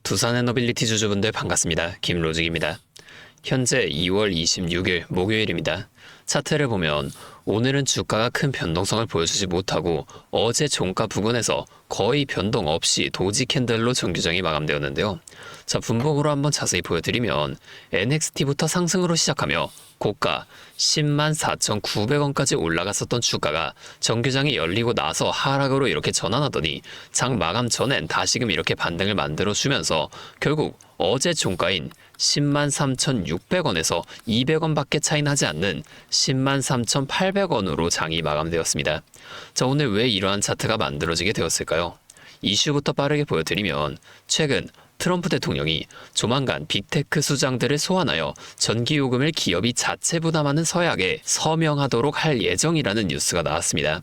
두산의 노빌리티 주주분들 반갑습니다. 김로직입니다. 현재 2월 26일 목요일입니다. 차트를 보면 오늘은 주가가 큰 변동성을 보여주지 못하고 어제 종가 부근에서 거의 변동 없이 도지 캔들로 정규장이 마감되었는데요. 자, 분봉으로 한번 자세히 보여드리면 NXT부터 상승으로 시작하며 고가 104,900원까지 올라갔었던 주가가 정규장이 열리고 나서 하락으로 이렇게 전환하더니 장 마감 전엔 다시금 이렇게 반등을 만들어주면서 결국 어제 종가인 103,600원에서 200원밖에 차이 나지 않는 103,800원으로 장이 마감되었습니다. 자, 오늘 왜 이러한 차트가 만들어지게 되었을까요? 이슈부터 빠르게 보여드리면 최근 트럼프 대통령이 조만간 빅테크 수장들을 소환하여 전기요금을 기업이 자체 부담하는 서약에 서명하도록 할 예정이라는 뉴스가 나왔습니다.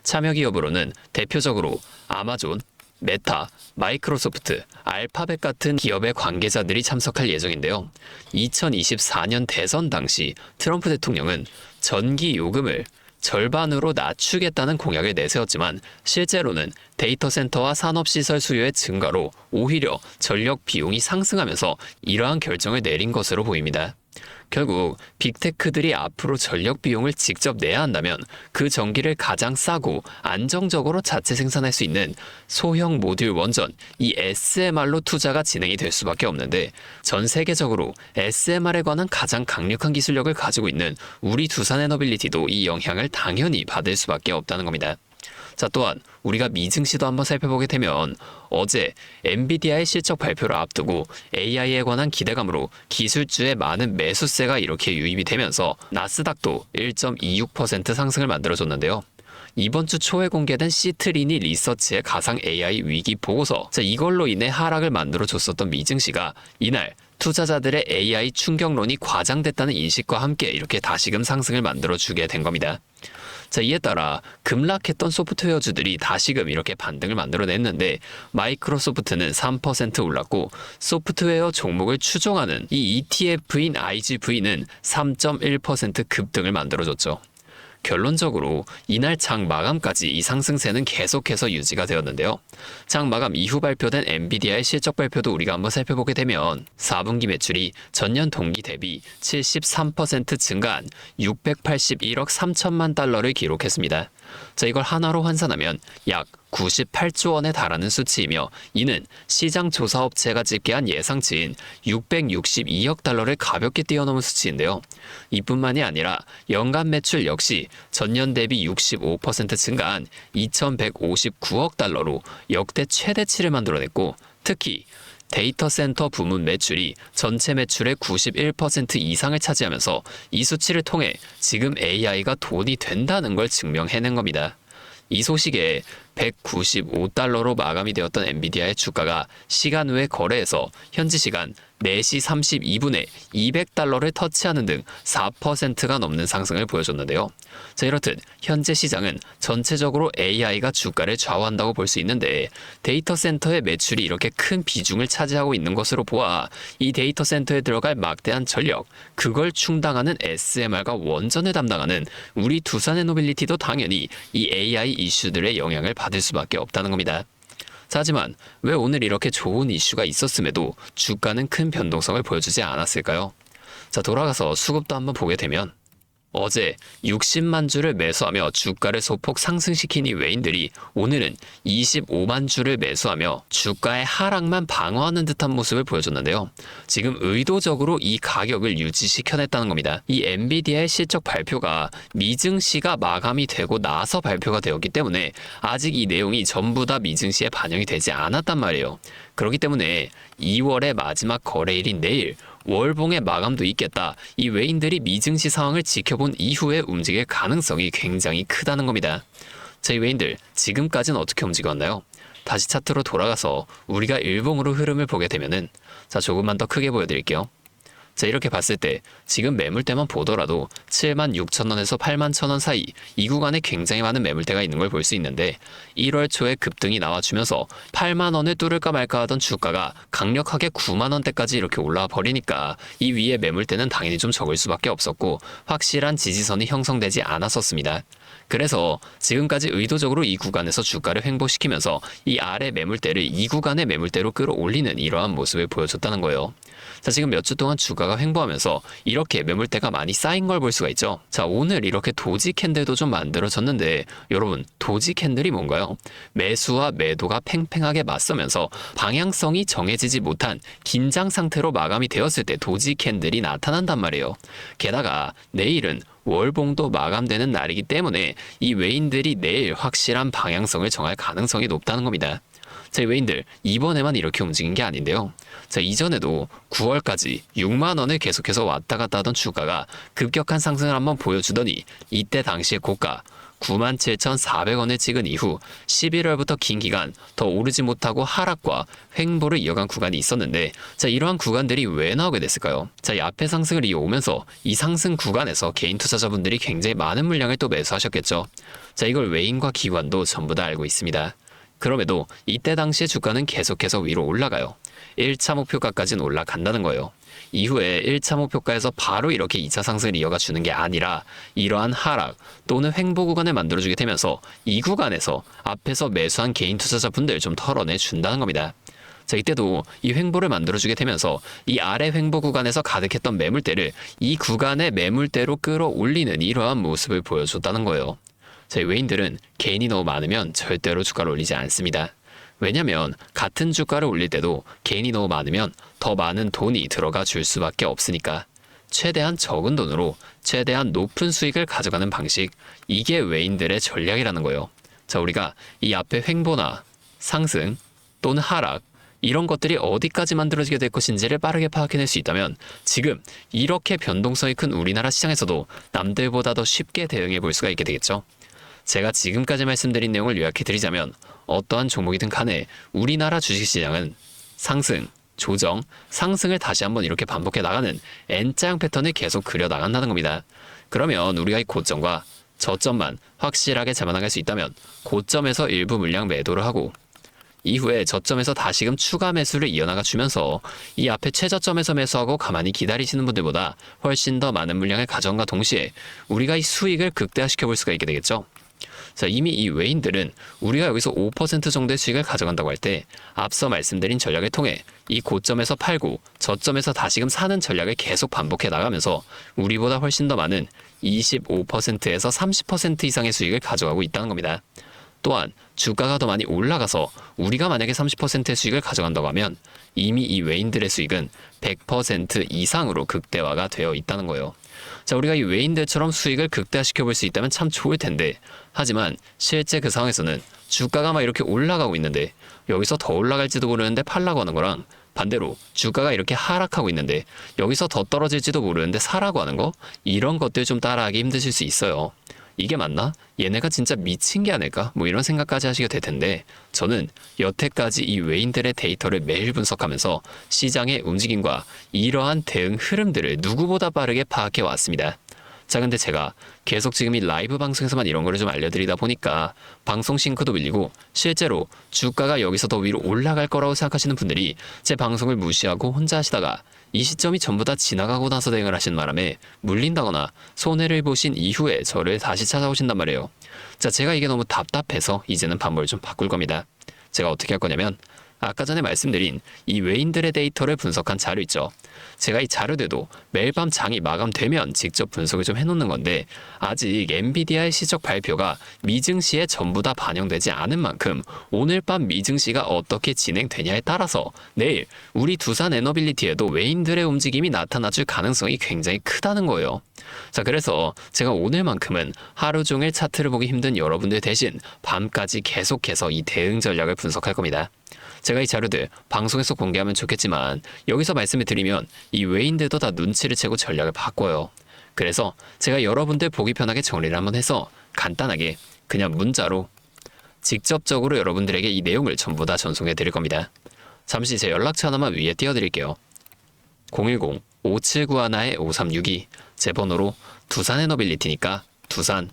참여 기업으로는 대표적으로 아마존, 메타, 마이크로소프트, 알파벳 같은 기업의 관계자들이 참석할 예정인데요. 2024년 대선 당시 트럼프 대통령은 전기 요금을 절반으로 낮추겠다는 공약을 내세웠지만 실제로는 데이터 센터와 산업시설 수요의 증가로 오히려 전력 비용이 상승하면서 이러한 결정을 내린 것으로 보입니다. 결국 빅테크들이 앞으로 전력 비용을 직접 내야 한다면 그 전기를 가장 싸고 안정적으로 자체 생산할 수 있는 소형 모듈 원전, 이 SMR로 투자가 진행이 될 수밖에 없는데 전 세계적으로 SMR에 관한 가장 강력한 기술력을 가지고 있는 우리 두산에너빌리티도 이 영향을 당연히 받을 수밖에 없다는 겁니다. 자, 또한 우리가 미증시도 한번 살펴보게 되면 어제 엔비디아의 실적 발표를 앞두고 AI에 관한 기대감으로 기술주의 많은 매수세가 이렇게 유입이 되면서 나스닥도 1.26% 상승을 만들어줬는데요. 이번 주 초에 공개된 시트리니 리서치의 가상 AI 위기 보고서, 자, 이걸로 인해 하락을 만들어줬었던 미증시가 이날 투자자들의 AI 충격론이 과장됐다는 인식과 함께 이렇게 다시금 상승을 만들어주게 된 겁니다. 자, 이에 따라 급락했던 소프트웨어주들이 다시금 이렇게 반등을 만들어냈는데 마이크로소프트는 3% 올랐고 소프트웨어 종목을 추종하는 이 ETF인 IGV는 3.1% 급등을 만들어줬죠. 결론적으로 이날 장 마감까지 이 상승세는 계속해서 유지가 되었는데요. 장 마감 이후 발표된 엔비디아의 실적 발표도 우리가 한번 살펴보게 되면 4분기 매출이 전년 동기 대비 73% 증가한 681억 3천만 달러를 기록했습니다. 자, 이걸 하나로 환산하면 약 98조 원에 달하는 수치이며 이는 시장 조사업체가 집계한 예상치인 662억 달러를 가볍게 뛰어넘은 수치인데요. 이뿐만이 아니라 연간 매출 역시 전년 대비 65% 증가한 2,159억 달러로 역대 최대치를 만들어냈고 특히 데이터 센터 부문 매출이 전체 매출의 91% 이상을 차지하면서 이 수치를 통해 지금 AI가 돈이 된다는 걸 증명해낸 겁니다. 이 소식에 195달러로 마감이 되었던 엔비디아의 주가가 시간 외 거래에서 현지 시간 4시 32분에 200달러를 터치하는 등 4%가 넘는 상승을 보여줬는데요. 자, 이렇듯 현재 시장은 전체적으로 AI가 주가를 좌우한다고 볼 수 있는데 데이터 센터의 매출이 이렇게 큰 비중을 차지하고 있는 것으로 보아 이 데이터 센터에 들어갈 막대한 전력, 그걸 충당하는 SMR과 원전을 담당하는 우리 두산에너빌리티도 당연히 이 AI 이슈들의 영향을 받을 수밖에 없다는 겁니다. 자, 하지만 왜 오늘 이렇게 좋은 이슈가 있었음에도 주가는 큰 변동성을 보여주지 않았을까요? 자, 돌아가서 수급도 한번 보게 되면 어제 60만 주를 매수하며 주가를 소폭 상승시킨 이 외인들이 오늘은 25만 주를 매수하며 주가의 하락만 방어하는 듯한 모습을 보여줬는데요. 지금 의도적으로 이 가격을 유지시켜냈다는 겁니다. 이 엔비디아의 실적 발표가 미증시가 마감이 되고 나서 발표가 되었기 때문에 아직 이 내용이 전부 다 미증시에 반영이 되지 않았단 말이에요. 그렇기 때문에 2월의 마지막 거래일인 내일 월봉의 마감도 있겠다. 이 외인들이 미증시 상황을 지켜본 이후에 움직일 가능성이 굉장히 크다는 겁니다. 자, 이 외인들 지금까지는 어떻게 움직였나요? 다시 차트로 돌아가서 우리가 일봉으로 흐름을 보게 되면은, 자, 조금만 더 크게 보여드릴게요. 자, 이렇게 봤을 때 지금 매물대만 보더라도 76,000원에서 81,000원 사이 이 구간에 굉장히 많은 매물대가 있는 걸 볼 수 있는데 1월 초에 급등이 나와주면서 8만원을 뚫을까 말까 하던 주가가 강력하게 9만원대까지 이렇게 올라와 버리니까 이 위에 매물대는 당연히 좀 적을 수밖에 없었고 확실한 지지선이 형성되지 않았었습니다. 그래서 지금까지 의도적으로 이 구간에서 주가를 횡보시키면서 이 아래 매물대를 이 구간의 매물대로 끌어올리는 이러한 모습을 보여줬다는 거예요. 자, 지금 몇 주 동안 주가가 횡보하면서 이렇게 매물대가 많이 쌓인 걸 볼 수가 있죠. 자, 오늘 이렇게 도지 캔들도 좀 만들어졌는데 여러분, 도지 캔들이 뭔가요? 매수와 매도가 팽팽하게 맞서면서 방향성이 정해지지 못한 긴장 상태로 마감이 되었을 때 도지 캔들이 나타난단 말이에요. 게다가 내일은 월봉도 마감되는 날이기 때문에 이 외인들이 내일 확실한 방향성을 정할 가능성이 높다는 겁니다. 자, 이 외인들 이번에만 이렇게 움직인 게 아닌데요. 자, 이전에도 9월까지 6만 원을 계속해서 왔다 갔다 하던 주가가 급격한 상승을 한번 보여주더니 이때 당시의 고가 97,400원을 찍은 이후 11월부터 긴 기간 더 오르지 못하고 하락과 횡보를 이어간 구간이 있었는데, 자, 이러한 구간들이 왜 나오게 됐을까요? 자, 이 앞에 상승을 이어오면서 이 상승 구간에서 개인 투자자분들이 굉장히 많은 물량을 또 매수하셨겠죠. 자, 이걸 외인과 기관도 전부 다 알고 있습니다. 그럼에도 이때 당시의 주가는 계속해서 위로 올라가요. 1차 목표가까지는 올라간다는 거예요. 이후에 1차 목표가에서 바로 이렇게 2차 상승을 이어가 주는 게 아니라 이러한 하락 또는 횡보 구간을 만들어주게 되면서 이 구간에서 앞에서 매수한 개인 투자자분들 좀 털어내 준다는 겁니다. 자, 이때도 이 횡보를 만들어주게 되면서 이 아래 횡보 구간에서 가득했던 매물대를 이 구간의 매물대로 끌어올리는 이러한 모습을 보여줬다는 거예요. 자, 외인들은 개인이 너무 많으면 절대로 주가를 올리지 않습니다. 왜냐면 같은 주가를 올릴 때도 개인이 너무 많으면 더 많은 돈이 들어가 줄 수밖에 없으니까 최대한 적은 돈으로 최대한 높은 수익을 가져가는 방식, 이게 외인들의 전략이라는 거예요. 자, 우리가 이 앞에 횡보나 상승 또는 하락 이런 것들이 어디까지 만들어지게 될 것인지를 빠르게 파악해낼 수 있다면 지금 이렇게 변동성이 큰 우리나라 시장에서도 남들보다 더 쉽게 대응해 볼 수가 있게 되겠죠. 제가 지금까지 말씀드린 내용을 요약해드리자면 어떠한 종목이든 간에 우리나라 주식시장은 상승, 조정, 상승을 다시 한번 이렇게 반복해 나가는 N자형 패턴을 계속 그려 나간다는 겁니다. 그러면 우리가 이 고점과 저점만 확실하게 잡아나갈 수 있다면 고점에서 일부 물량 매도를 하고 이후에 저점에서 다시금 추가 매수를 이어나가 주면서 이 앞에 최저점에서 매수하고 가만히 기다리시는 분들보다 훨씬 더 많은 물량을 가져온과 동시에 우리가 이 수익을 극대화시켜 볼 수가 있게 되겠죠. 자, 이미 이 외인들은 우리가 여기서 5% 정도의 수익을 가져간다고 할 때 앞서 말씀드린 전략을 통해 이 고점에서 팔고 저점에서 다시금 사는 전략을 계속 반복해 나가면서 우리보다 훨씬 더 많은 25%에서 30% 이상의 수익을 가져가고 있다는 겁니다. 또한 주가가 더 많이 올라가서 우리가 만약에 30%의 수익을 가져간다고 하면 이미 이 외인들의 수익은 100% 이상으로 극대화가 되어 있다는 거예요. 자, 우리가 이 외인들처럼 수익을 극대화시켜 볼 수 있다면 참 좋을 텐데, 하지만 실제 그 상황에서는 주가가 막 이렇게 올라가고 있는데 여기서 더 올라갈지도 모르는데 팔라고 하는 거랑 반대로 주가가 이렇게 하락하고 있는데 여기서 더 떨어질지도 모르는데 사라고 하는 거, 이런 것들 좀 따라하기 힘드실 수 있어요. 이게 맞나? 얘네가 진짜 미친 게 아닐까? 뭐 이런 생각까지 하시게 될 텐데, 저는 여태까지 이 외인들의 데이터를 매일 분석하면서 시장의 움직임과 이러한 대응 흐름들을 누구보다 빠르게 파악해 왔습니다. 자, 근데 제가 계속 지금 이 라이브 방송에서만 이런 거를 좀 알려드리다 보니까 방송 싱크도 밀리고 실제로 주가가 여기서 더 위로 올라갈 거라고 생각하시는 분들이 제 방송을 무시하고 혼자 하시다가 이 시점이 전부 다 지나가고 나서 대응을 하시는 바람에 물린다거나 손해를 보신 이후에 저를 다시 찾아오신단 말이에요. 자, 제가 이게 너무 답답해서 이제는 방법을 좀 바꿀 겁니다. 제가 어떻게 할 거냐면 아까 전에 말씀드린 이 외인들의 데이터를 분석한 자료 있죠. 제가 이 자료들도 매일 밤 장이 마감되면 직접 분석을 좀 해놓는 건데 아직 엔비디아의 실적 발표가 미증시에 전부 다 반영되지 않은 만큼 오늘 밤 미증시가 어떻게 진행되냐에 따라서 내일 우리 두산 에너빌리티에도 외인들의 움직임이 나타나줄 가능성이 굉장히 크다는 거예요. 자, 그래서 제가 오늘만큼은 하루 종일 차트를 보기 힘든 여러분들 대신 밤까지 계속해서 이 대응 전략을 분석할 겁니다. 제가 이 자료들 방송에서 공개하면 좋겠지만 여기서 말씀을 드리면 이 외인들도 다 눈치를 채고 전략을 바꿔요. 그래서 제가 여러분들 보기 편하게 정리를 한번 해서 간단하게 그냥 문자로 직접적으로 여러분들에게 이 내용을 전부 다 전송해 드릴 겁니다. 잠시 제 연락처 하나만 위에 띄워드릴게요. 010-5791-5362 제 번호로 두산에너빌리티니까 두산,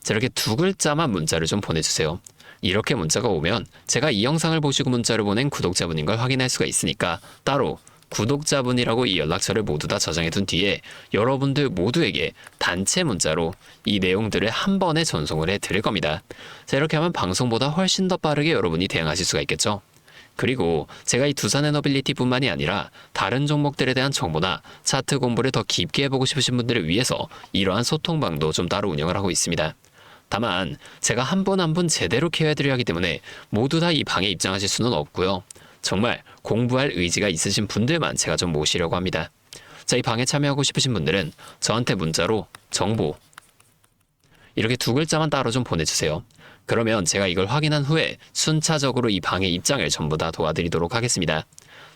이렇게 두 글자만 문자를 좀 보내주세요. 이렇게 문자가 오면 제가 이 영상을 보시고 문자를 보낸 구독자분인 걸 확인할 수가 있으니까 따로 구독자분이라고 이 연락처를 모두 다 저장해 둔 뒤에 여러분들 모두에게 단체 문자로 이 내용들을 한 번에 전송을 해 드릴 겁니다. 자, 이렇게 하면 방송보다 훨씬 더 빠르게 여러분이 대응하실 수가 있겠죠. 그리고 제가 이 두산 에너빌리티 뿐만이 아니라 다른 종목들에 대한 정보나 차트 공부를 더 깊게 해보고 싶으신 분들을 위해서 이러한 소통방도 좀 따로 운영을 하고 있습니다. 다만 제가 한 분 한 분 제대로 케어해드려야 하기 때문에 모두 다 이 방에 입장하실 수는 없고요. 정말 공부할 의지가 있으신 분들만 제가 좀 모시려고 합니다. 자, 이 방에 참여하고 싶으신 분들은 저한테 문자로 정보 이렇게 두 글자만 따로 좀 보내주세요. 그러면 제가 이걸 확인한 후에 순차적으로 이 방의 입장을 전부 다 도와드리도록 하겠습니다.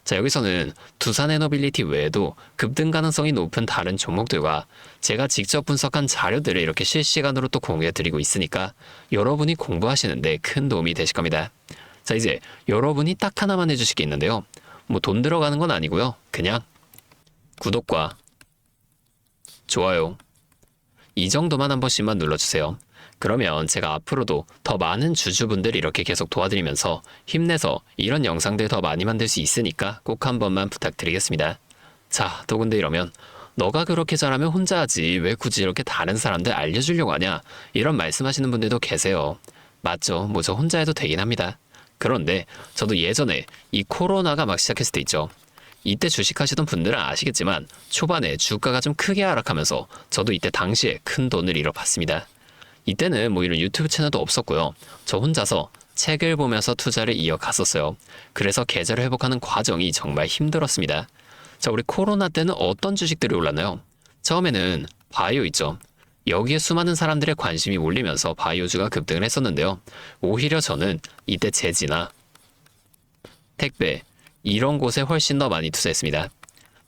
자, 여기서는 두산 에너빌리티 외에도 급등 가능성이 높은 다른 종목들과 제가 직접 분석한 자료들을 이렇게 실시간으로 또 공유해드리고 있으니까 여러분이 공부하시는데 큰 도움이 되실 겁니다. 자, 이제 여러분이 딱 하나만 해주실 게 있는데요. 뭐 돈 들어가는 건 아니고요. 그냥 구독과 좋아요 이 정도만 한 번씩만 눌러주세요. 그러면 제가 앞으로도 더 많은 주주분들 이렇게 계속 도와드리면서 힘내서 이런 영상들 더 많이 만들 수 있으니까 꼭 한 번만 부탁드리겠습니다. 자, 또 근데 이러면 너가 그렇게 잘하면 혼자 하지 왜 굳이 이렇게 다른 사람들 알려주려고 하냐 이런 말씀하시는 분들도 계세요. 맞죠? 뭐 저 혼자 해도 되긴 합니다. 그런데 저도 예전에 이 코로나가 막 시작했을 때 있죠. 이때 주식하시던 분들은 아시겠지만 초반에 주가가 좀 크게 하락하면서 저도 이때 당시에 큰 돈을 잃어봤습니다. 이때는 뭐 이런 유튜브 채널도 없었고요. 저 혼자서 책을 보면서 투자를 이어갔었어요. 그래서 계좌를 회복하는 과정이 정말 힘들었습니다. 자, 우리 코로나 때는 어떤 주식들이 올랐나요? 처음에는 바이오 있죠. 여기에 수많은 사람들의 관심이 몰리면서 바이오주가 급등을 했었는데요. 오히려 저는 이때 제지나 택배 이런 곳에 훨씬 더 많이 투자했습니다.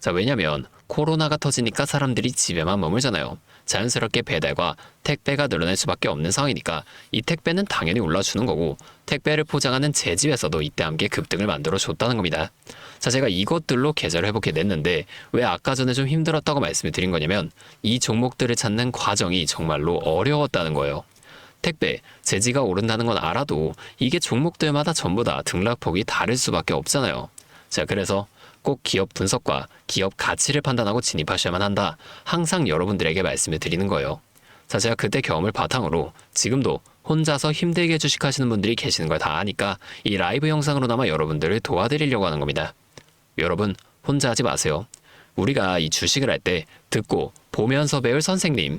자, 왜냐면 코로나가 터지니까 사람들이 집에만 머물잖아요. 자연스럽게 배달과 택배가 늘어날 수밖에 없는 상황이니까 이 택배는 당연히 올라주는 거고 택배를 포장하는 제지회사도 이때 함께 급등을 만들어 줬다는 겁니다. 자, 제가 이것들로 계좌를 회복해 냈는데 왜 아까 전에 좀 힘들었다고 말씀을 드린 거냐면 이 종목들을 찾는 과정이 정말로 어려웠다는 거예요. 택배, 제지가 오른다는 건 알아도 이게 종목들마다 전부 다 등락폭이 다를 수밖에 없잖아요. 자, 그래서 꼭 기업 분석과 기업 가치를 판단하고 진입하셔야만 한다. 항상 여러분들에게 말씀을 드리는 거예요. 자, 제가 그때 경험을 바탕으로 지금도 혼자서 힘들게 주식하시는 분들이 계시는 걸 다 아니까 이 라이브 영상으로나마 여러분들을 도와드리려고 하는 겁니다. 여러분, 혼자 하지 마세요. 우리가 이 주식을 할 때 듣고 보면서 배울 선생님.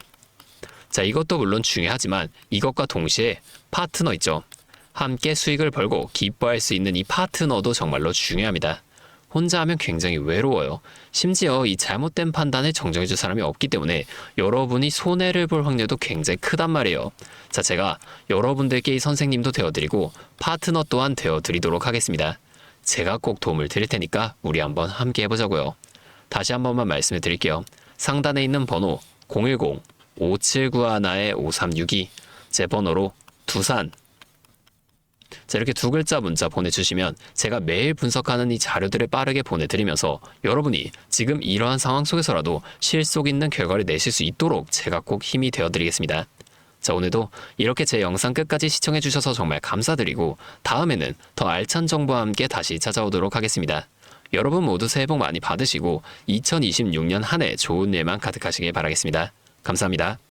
자, 이것도 물론 중요하지만 이것과 동시에 파트너 있죠. 함께 수익을 벌고 기뻐할 수 있는 이 파트너도 정말로 중요합니다. 혼자 하면 굉장히 외로워요. 심지어 이 잘못된 판단을 정정해줄 사람이 없기 때문에 여러분이 손해를 볼 확률도 굉장히 크단 말이에요. 자, 제가 여러분들께 이 선생님도 되어드리고 파트너 또한 되어드리도록 하겠습니다. 제가 꼭 도움을 드릴 테니까 우리 한번 함께 해보자고요. 다시 한 번만 말씀을 드릴게요. 상단에 있는 번호 010-5791-5362 제 번호로 두산 자, 이렇게 두 글자 문자 보내주시면 제가 매일 분석하는 이 자료들을 빠르게 보내드리면서 여러분이 지금 이러한 상황 속에서라도 실속 있는 결과를 내실 수 있도록 제가 꼭 힘이 되어드리겠습니다. 자, 오늘도 이렇게 제 영상 끝까지 시청해주셔서 정말 감사드리고 다음에는 더 알찬 정보와 함께 다시 찾아오도록 하겠습니다. 여러분 모두 새해 복 많이 받으시고 2026년 한 해 좋은 일만 가득하시길 바라겠습니다. 감사합니다.